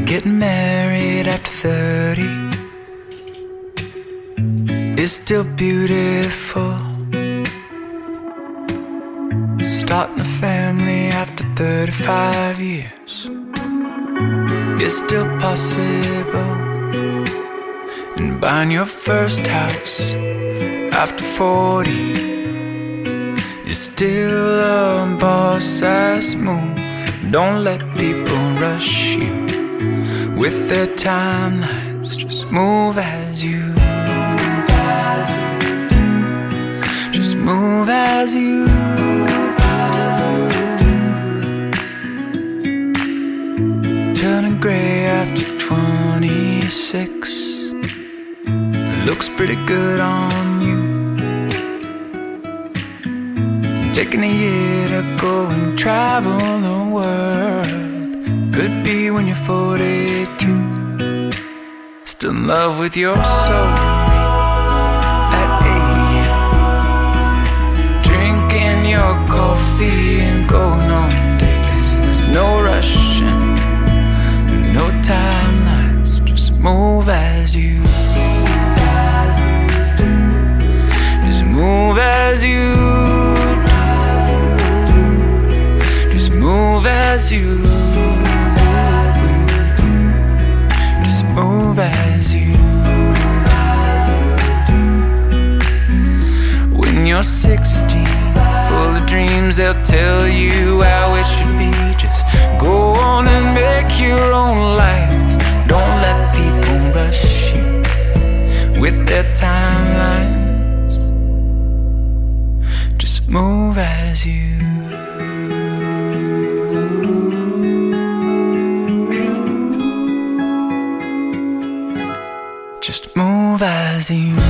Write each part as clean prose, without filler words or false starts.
Getting married after 30 is still beautiful. Starting a family after 35 years is still possible. And buying your first house after 40 is still a boss-ass move. Don't let people rush you with their timelines. Just move as you do. Just move as you do. Turning gray after 26 looks pretty good on you. Taking a year to go and travel the world. Could be when you're 42, still in love with your soulmate at 80, drinking your coffee and going on dates. There's no rushing, no timelines. Just move as you do. Just move as you do. Just move as you do. Move as you do. When you're 16, full of dreams, they'll tell you how it should be. Just go on and make your own life. Don't let people rush you with their timelines. Just move as you do. Move as you do.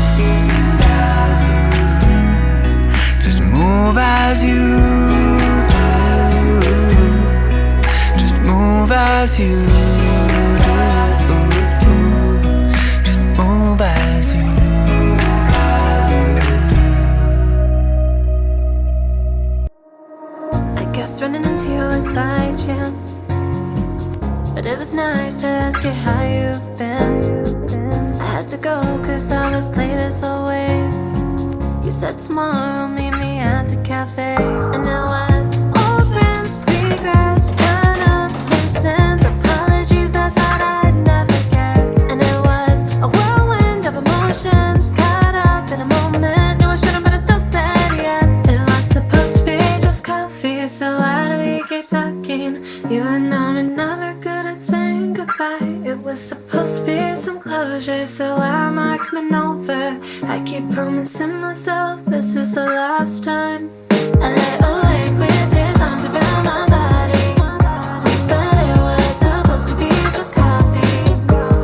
Just move as you do. Just move as you do. Just move as you do. I guess running into you was by chance, but it was nice to ask you how you've been. I had to go cause I was late as always. You said tomorrow meet me at the cafe. And I was old friends, regrets, turn up loose ends, apologies I thought I'd never get. And it was a whirlwind of emotions, caught up in a moment. No I shouldn't but I still said yes. It was supposed to be just coffee, so why do we keep talking? You and I were never good at saying goodbye. It was supposed to be some closure, so why am I coming over? I keep promising myself this is the last time. I lay awake with his arms around my body. We said it was supposed to be just coffee.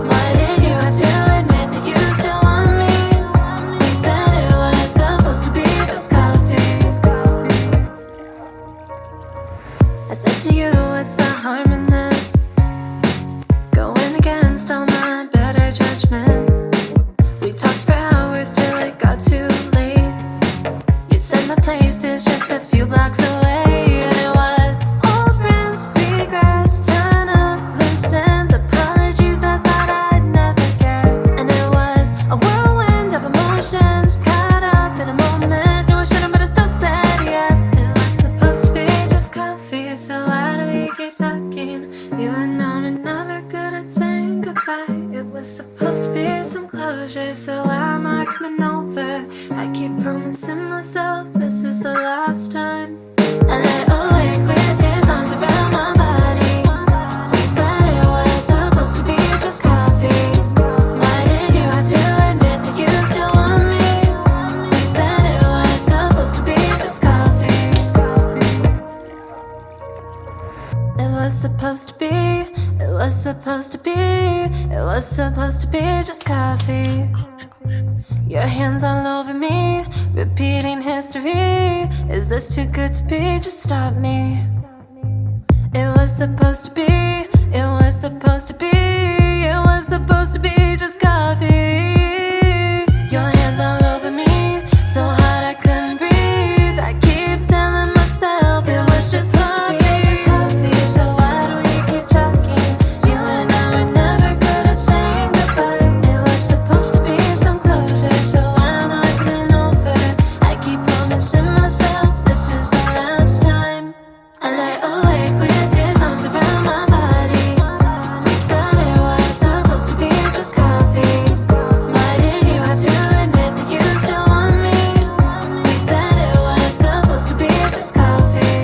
Why did you have to admit that you still want me? We said it was supposed to be just coffee. I said to you, what's the harm in this? Going against all my better judgment. We talked for hours till it got too late. You said my place is just a few blocks away. And it was old friends, regrets, turn up loose ends, apologies I thought I'd never get. And it was a whirlwind of emotions, caught up in a moment. No I shouldn't but I still said yes. It was supposed to be just coffee, so why do we keep talking? You and I were never good at saying goodbye. It was supposed to be some closure, so why am I coming over? I keep promising myself this is the last time. I lay awake with his arms around my body. We said it was supposed to be just coffee. Why did you have to admit that you still want me? We said it was supposed to be just coffee. It was supposed to be, it was supposed to be, it was supposed to be just coffee. Your hands all over me, repeating history. Is this too good to be? Just stop me. It was supposed to be, it supposed to be. It was supposed to be just coffee. Your hands all over me, so hot I couldn't breathe. I keep telling myself it was just coffee. So why do we keep talking? You and I were never good at saying goodbye. It was supposed to be some closure, so I'm arguing over. I keep promising myself this is the last time. I lay awake with his arms around my body. We said it was supposed to be just coffee. Why did you have to admit that you still want me? We said it was supposed to be just coffee.